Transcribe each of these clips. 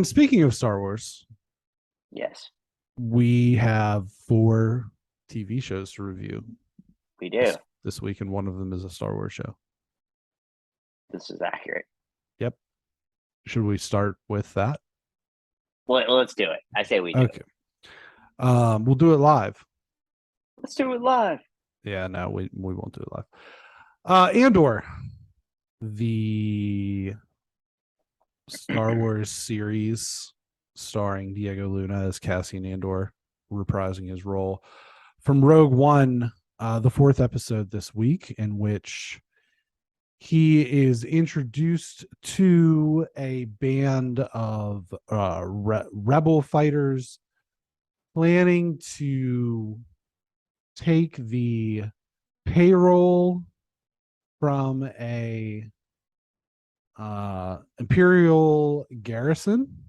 Speaking of Star Wars, Yes, we have 4 TV shows to review we do. this week, and one of them is a Star Wars show. This is accurate. Yep. Should we start with that? Well, let's do it. I say we do Okay. it. We'll do it live. Let's do it live. Yeah, no, we won't do it live. Andor, the Star Wars series starring Diego Luna as Cassian Andor, reprising his role from Rogue One, the 4th episode this week, in which he is introduced to a band of rebel fighters planning to take the payroll from a Imperial garrison,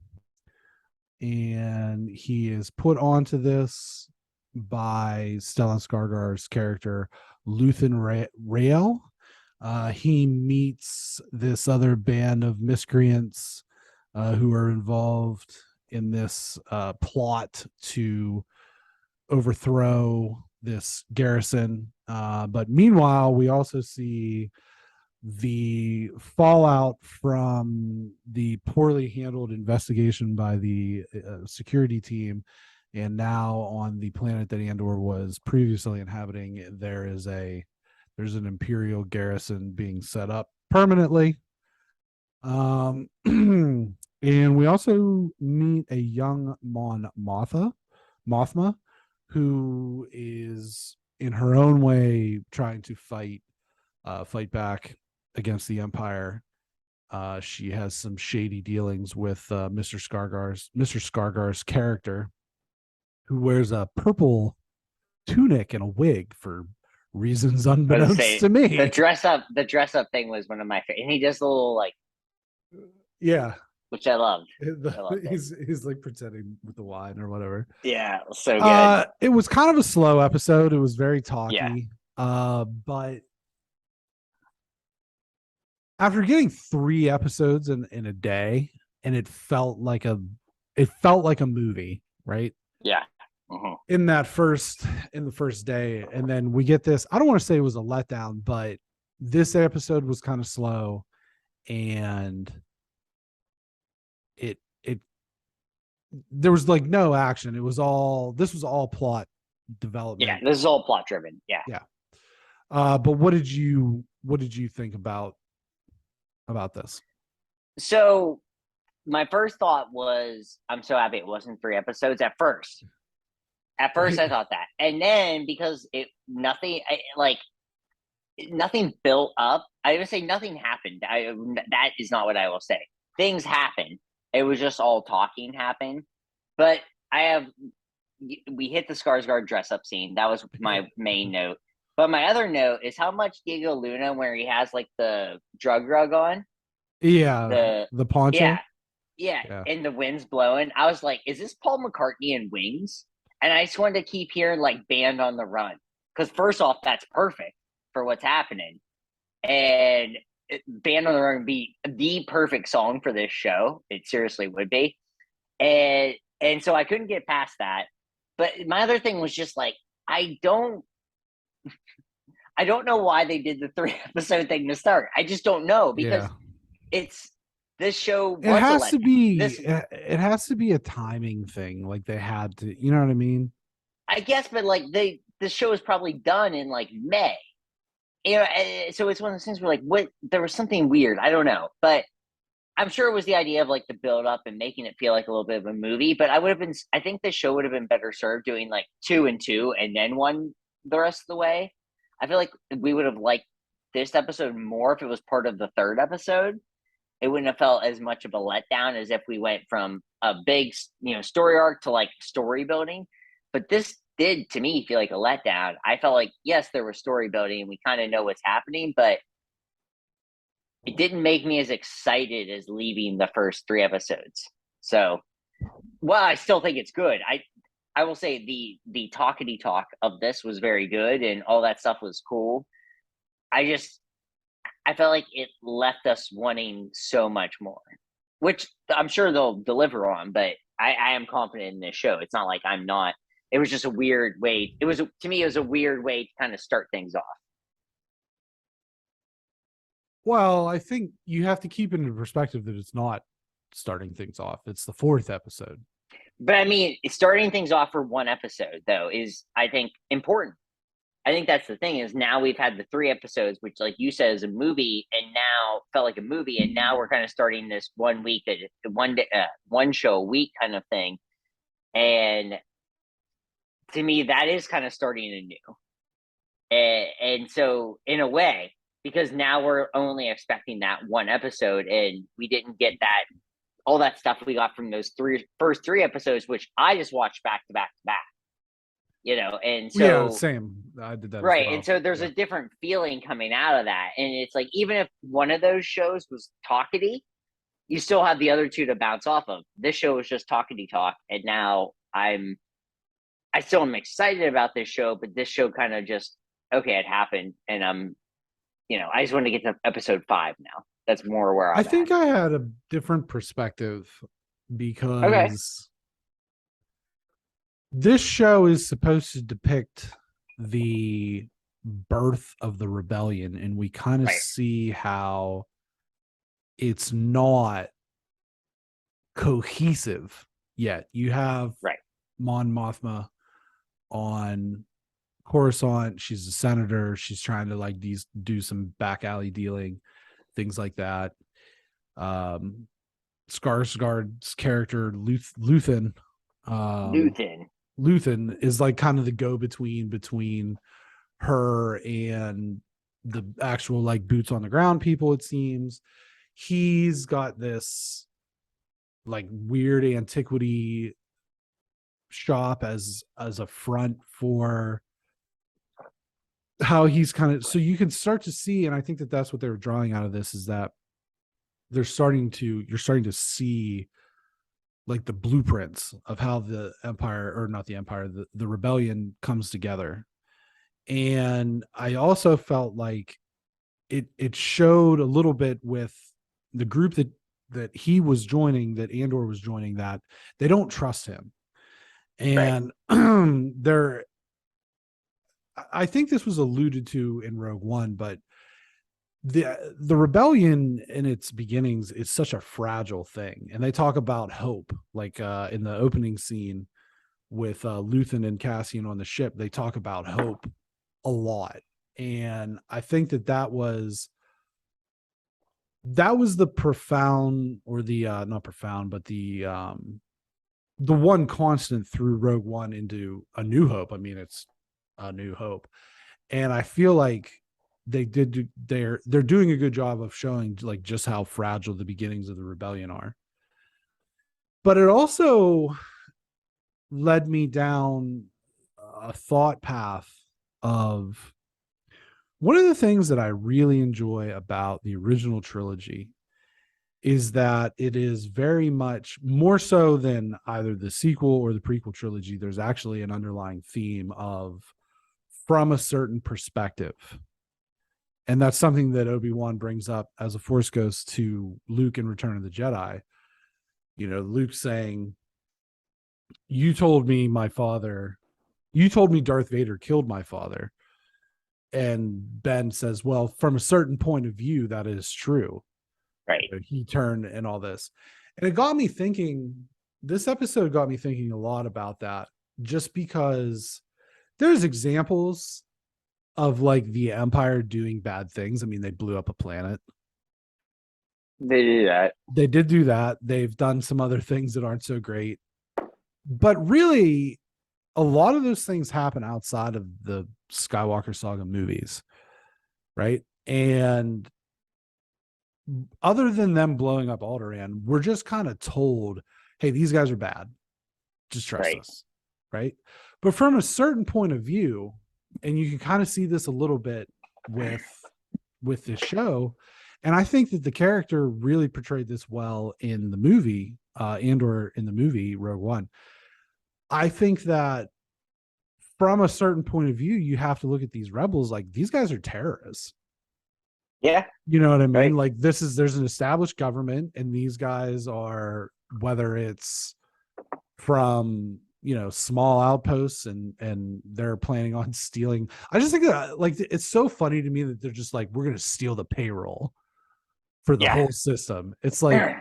and he is put onto this by Stellan Skarsgård's character Luthen Rael. He meets this other band of miscreants who are involved in this plot to overthrow this garrison. But meanwhile, we also see the fallout from the poorly handled investigation by the security team. And now on the planet that Andor was previously inhabiting, there's an Imperial garrison being set up permanently. And we also meet a young Mon Mothma, who is in her own way trying to fight back against the Empire. She has some shady dealings with Mr. Skarsgård's character, who wears a purple tunic and a wig for reasons unbeknownst to me. The dress up thing was one of my favorite. And he does a little yeah, which I loved. He's like pretending with the wine or whatever. Yeah, so good. It was kind of a slow episode. It was very talky. Yeah. But after getting 3 episodes in a day, and it felt like a movie, right? Yeah. In the first day, and then we get this. I don't want to say it was a letdown, but this episode was kind of slow, and there was like no action. This was all plot development. Yeah, this is all plot driven. Yeah. But what did you think about this? So my first thought was, I'm so happy it wasn't 3 episodes at first. I thought that. And then because nothing built up, I would say nothing happened. That is not what I will say. Things happened. It was just all talking happened. But we hit the Skarsgård dress up scene. That was my main note. But my other note is how much Diego Luna, where he has like the drug rug on. Yeah. The poncho. Yeah. And the wind's blowing. I was like, is this Paul McCartney in Wings? And I just wanted to keep hearing like Band on the Run. Because first off, that's perfect for what's happening. And Band on the Run would be the perfect song for this show. It seriously would be. And so I couldn't get past that. But my other thing was just like, I don't know why they did the 3 episode thing to start. I just don't know, because this show. It has to be a timing thing. Like they had to, you know what I mean? I guess, but like the show is probably done in like May. You know, so it's one of those things where like, what? There was something weird. I don't know, but I'm sure it was the idea of like the build up and making it feel like a little bit of a movie. But I think the show would have been better served doing like 2 and 2 and then 1 the rest of the way. I feel like we would have liked this episode more if it was part of the 3rd episode. It wouldn't have felt as much of a letdown as if we went from a big, story arc to like story building. But this did, to me, feel like a letdown. I felt like, yes, there was story building and we kind of know what's happening, but it didn't make me as excited as leaving the first 3 episodes. So, well, I still think it's good. I will say the talkity talk of this was very good and all that stuff was cool. I felt like it left us wanting so much more. which I'm sure they'll deliver on. But I am confident in this show. It's not like I'm not. It was just a weird way. It was to me. It was a weird way to kind of start things off. Well, I think you have to keep it into perspective that it's not starting things off. It's the 4th episode. But I mean, starting things off for one episode though is, I think, important. I think that's the thing is now we've had the 3 episodes, which, like you said, is a movie, and now felt like a movie, and now we're kind of starting this 1 week, one day, one show a week kind of thing, and to me, that is kind of starting anew, and so in a way, because now we're only expecting that one episode, and we didn't get that all that stuff we got from those first 3 episodes, which I just watched back to back to back. And so yeah, same. I did that right, as well. and so there's a different feeling coming out of that, and it's like even if one of those shows was talkity, you still have the other 2 to bounce off of. This show was just talkity talk, and now I still am excited about this show, but this show kind of just, okay, it happened, and I just want to get to episode 5 now. That's more where I'm I think I had a different perspective because this show is supposed to depict the birth of the rebellion, and we kind of see how it's not cohesive yet. You have Mon Mothma on Coruscant. She's a senator. She's trying to do some back alley dealing, things like that. Skarsgård's character Luthen is like kind of the go-between between her and the actual like boots on the ground people. It seems he's got this like weird antiquity shop as a front for how he's kind of, so you can start to see, and I think that that's what they were drawing out of this, is that you're starting to see like the blueprints of how the empire, or not the empire, the rebellion comes together. And I also felt like it showed a little bit with the group that he was joining, that Andor was joining, that they don't trust him. And I think this was alluded to in Rogue One, but the rebellion in its beginnings is such a fragile thing, and they talk about hope, like in the opening scene with Luthen and Cassian on the ship. They talk about hope a lot, and I think that was the profound, or the not profound, but the one constant through Rogue One into A New Hope. I mean, it's A New Hope, and I feel like they're doing a good job of showing like just how fragile the beginnings of the rebellion are. But it also led me down a thought path of one of the things that I really enjoy about the original trilogy is that it is very much more so than either the sequel or the prequel trilogy. There's actually an underlying theme of from a certain perspective. And that's something that Obi-Wan brings up as a Force ghost to Luke in Return of the Jedi. Luke saying, you told me Darth Vader killed my father. And Ben says, well, from a certain point of view, that is true. Right. He turned and all this. And it got me thinking, this episode got me thinking a lot about that, just because there's examples of like the Empire doing bad things. I mean, they blew up a planet. They did do that. They've done some other things that aren't so great. But really, a lot of those things happen outside of the Skywalker saga movies, right? And other than them blowing up Alderaan, we're just kind of told, hey, these guys are bad. Just trust us, right? But from a certain point of view, and you can kind of see this a little bit with this show, and I think that the character really portrayed this well in the movie, Andor in the movie Rogue One. I think that from a certain point of view, you have to look at these rebels like these guys are terrorists. Yeah. You know what I mean? Right. Like there's an established government, and these guys are, whether it's from, small outposts, and they're planning on stealing. I just think that, like, it's so funny to me that they're just like, we're gonna steal the payroll for the Yeah. whole system. It's like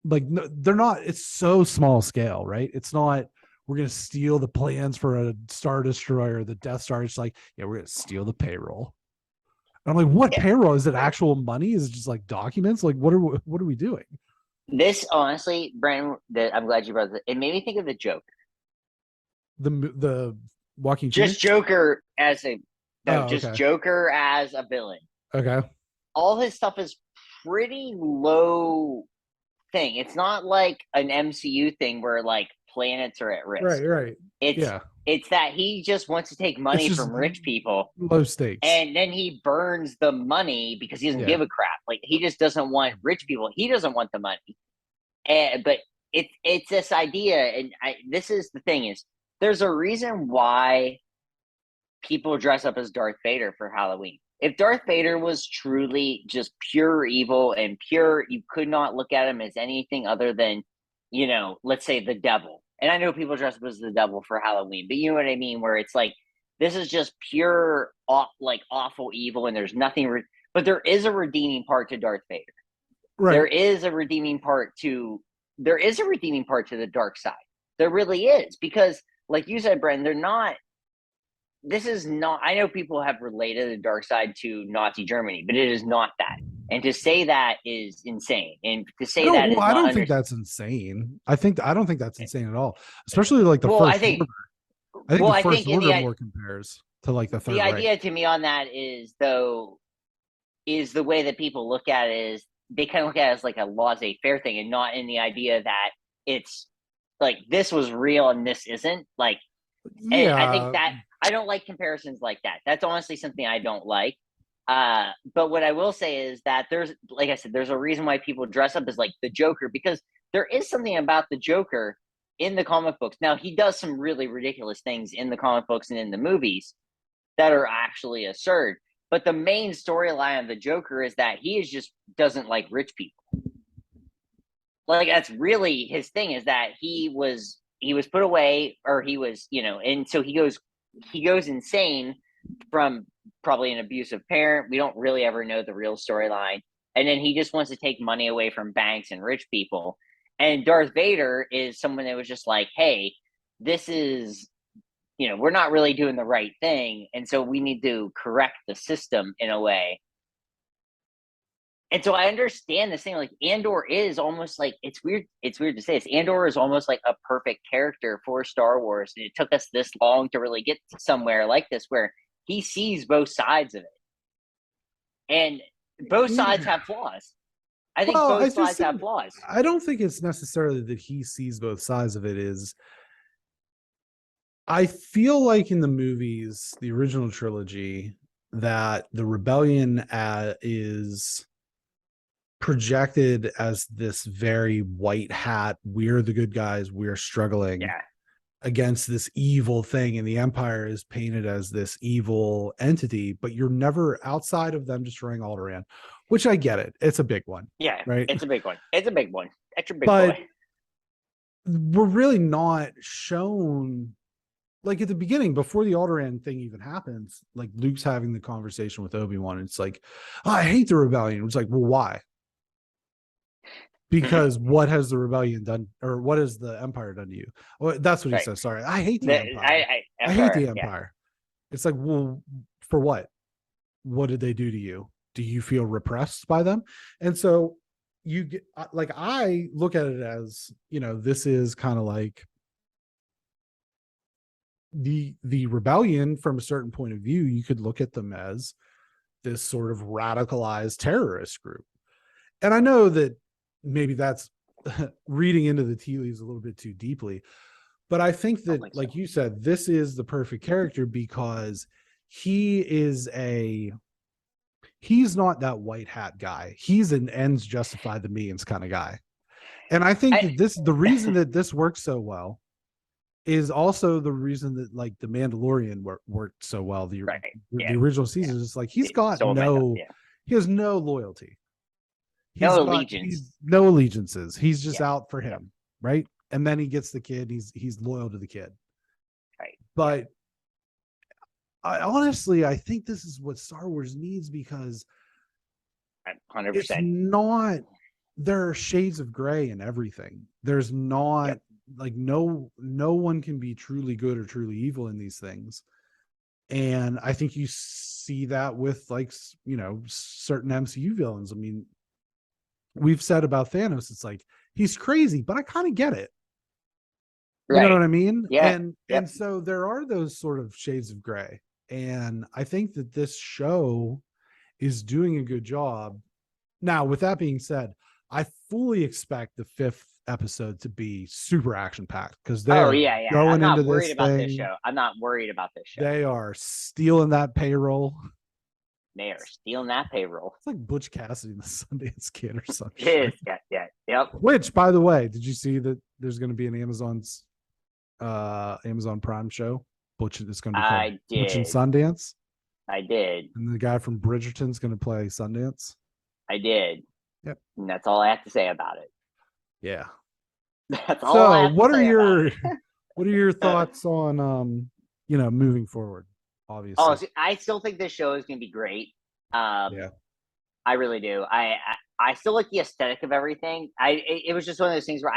no, they're not. It's so small scale, right? It's not, we're gonna steal the plans for a star destroyer, the Death Star. It's like, yeah, we're gonna steal the payroll. And I'm like, what Yeah. payroll? Is it actual money? Is it just like documents? Like, what are we doing? This honestly, Brandon, that I'm glad you brought it. It made me think of the Joker. The Walking Just Phoenix. Joker as a no, Oh, just okay. Joker as a villain. Okay. All his stuff is pretty low thing. It's not like an MCU thing where like planets are at risk. Right. Right. It's Yeah. it's that he just wants to take It's money just from rich people low stakes. and then he burns the money because he doesn't Yeah. give a crap. Like he just doesn't want rich people. He doesn't want the money. But it's this idea, and this is the thing is there's a reason why people dress up as Darth Vader for Halloween. If Darth Vader was truly just pure evil and pure, you could not look at him as anything other than, let's say the devil. And I know people dress up as the devil for Halloween, but you know what I mean? Where it's like, this is just pure, like awful evil, and there's nothing. But there is a redeeming part to Darth Vader. Right. There is a redeeming part to. There is a redeeming part to the dark side. There really is because, like you said, Brendan, they're not this is not. I know people have related the dark side to Nazi Germany, but it is not that. And to say that is insane. And to I say don't. that Well, is I not don't under. think that's insane. I don't think that's insane at all. Especially like the Well, I first think. order. I think Well, the I first think in order more compares to like the the Third Reich. idea to me on that is though is the way that people look at it is they kind of look at it as like a laissez-faire thing, and not in the idea that it's like this was real and this isn't like. And I think Yeah. that I don't like comparisons like that. That's honestly something I don't like. But what I will say is that there's, like I said, there's a reason why people dress up as like the Joker because there is something about the Joker in the comic books. Now he does some really ridiculous things in the comic books and in the movies that are actually absurd. But the main storyline of the Joker is that he is just doesn't like rich people. Like that's really his thing is that he was put away or he was and so he goes insane from probably an abusive parent. We don't really ever know the real storyline. And then he just wants to take money away from banks and rich people. And Darth Vader is someone that was just like, hey, this is, we're not really doing the right thing. And so we need to correct the system in a way. And so I understand this thing. Like Andor is almost like it's weird. It's weird to say this. Andor is almost like a perfect character for Star Wars. And it took us this long to really get to somewhere like this where he sees both sides of it. And both sides Yeah. have flaws. I think Well, both sides have flaws. I don't think it's necessarily that he sees both sides of it. Is I feel like in the movies, the original trilogy, that the rebellion is projected as this very white hat. We're the good guys. We're struggling Yeah. against this evil thing, and the Empire is painted as this evil entity. But you're never outside of them destroying Alderaan, which I get it. It's a big one, Yeah. right? It's a big one. It's a big one. Extra big But boy. we're really not shown. Like at the beginning, before the Alderaan thing even happens, like Luke's having the conversation with Obi-Wan. It's like, oh, I hate the rebellion. It's like, well, why? Because what has the rebellion done, or what has the Empire done to you? Well, that's what he Right. says. Sorry, I hate the Empire. I hate Empire, the yeah. Empire. It's like, well, for what? What did they do to you? Do you feel repressed by them? And so you get like, I look at it as, this is kind of like the rebellion from a certain point of view. You could look at them as this sort of radicalized terrorist group. And I know that maybe that's reading into the tea leaves a little bit too deeply, but I think that, like you said, this is the perfect character because he's not that white hat guy. He's an ends justify the means kind of guy. And I think that the reason that this works so well is also the reason that like the Mandalorian worked so well. The original season is like he has no loyalty. No allegiance. He's no allegiances. He's just out for him, right? And then he gets the kid. He's loyal to the kid. Right. But I think this is what Star Wars needs, because 100%. it's not, there are shades of gray in everything. There's not like no one can be truly good or truly evil in these things. And I think you see that with like, you know, certain MCU villains. I mean, we've said about Thanos, it's like, he's crazy, but I kind of get it. You know what I mean? Yeah. And so there are those sort of shades of gray. And I think that this show is doing a good job. Now, with that being said, I fully expect the 5th episode to be super action packed, because they're going I'm not into worried this about thing. this show. I'm not worried about this show. They are stealing that payroll. They are stealing that payroll. It's like Butch Cassidy and the Sundance Kid or something. It is. Yep. Which, by the way, did you see that there's going to be an Amazon Prime show? Butch is going to be called Butch and Sundance. I did. And the guy from Bridgerton's going to play Sundance. I did. Yep. And that's all I have to say about it. Yeah. That's all I have to say. What are your thoughts on moving forward? Obviously. Oh, I still think this show is going to be great. I really do. I still like the aesthetic of everything. It was just one of those things where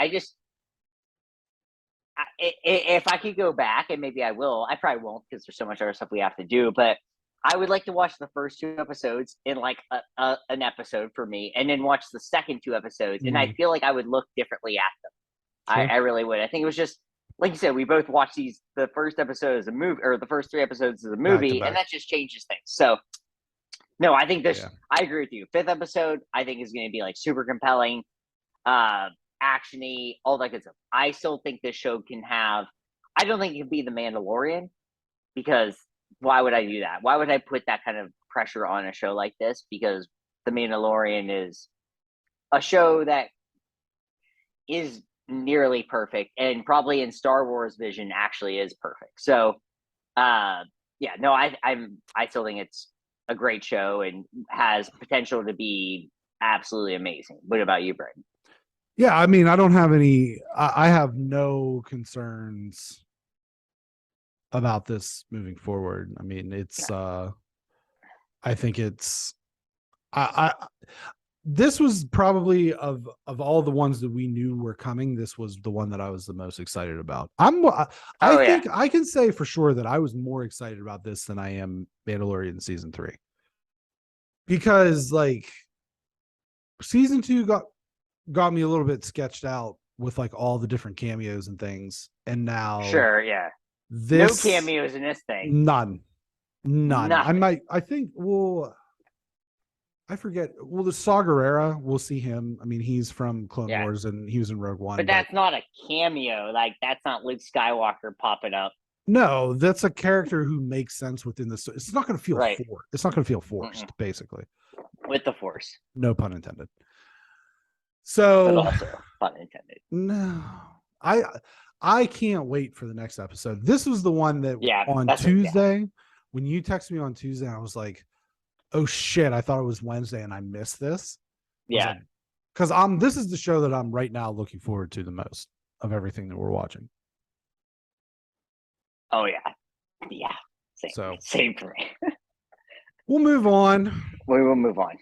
if I could go back, and maybe I will, I probably won't because there's so much other stuff we have to do, but I would like to watch the first 2 episodes in like an episode for me, and then watch the second 2 episodes. And I feel like I would look differently at them. Sure. I really would. I think it was just, like you said, we both watched the first episode as a movie, or the first 3 episodes as a movie, and that just changes things. So no, I think this, I agree with you. 5th episode, I think is going to be like super compelling, actiony, all that good stuff. I still think this show can have, I don't think it can be The Mandalorian, because why would I do that? Why would I put that kind of pressure on a show like this? Because The Mandalorian is a show that is nearly perfect, and probably in Star Wars vision actually is perfect. So I still think it's a great show and has potential to be absolutely amazing. What about you, Brandon? Yeah, I mean, I have no concerns about this moving forward. I mean, it's I think it's this was probably of all the ones that we knew were coming, this was the one that I was the most excited about. I think I can say for sure that I was more excited about this than I am Mandalorian season 3, because like season 2 got me a little bit sketched out with like all the different cameos and things, and now no cameos in this thing. None. I forget. Well, the Saw Gerrera, we'll see him. I mean, he's from Clone Wars and he was in Rogue One. But that's not a cameo. Like, that's not Luke Skywalker popping up. No, that's a character who makes sense within the. It's not going to feel forced. It's not going to feel forced, basically. With the Force. No pun intended. So, but also pun intended. No, I can't wait for the next episode. This was the one that on Tuesday, when you texted me on Tuesday, I was like, oh shit, I thought it was Wednesday and I missed this. Yeah. Because this is the show that I'm right now looking forward to the most of everything that we're watching. Oh yeah. Yeah. Same for me. We'll move on. We will move on.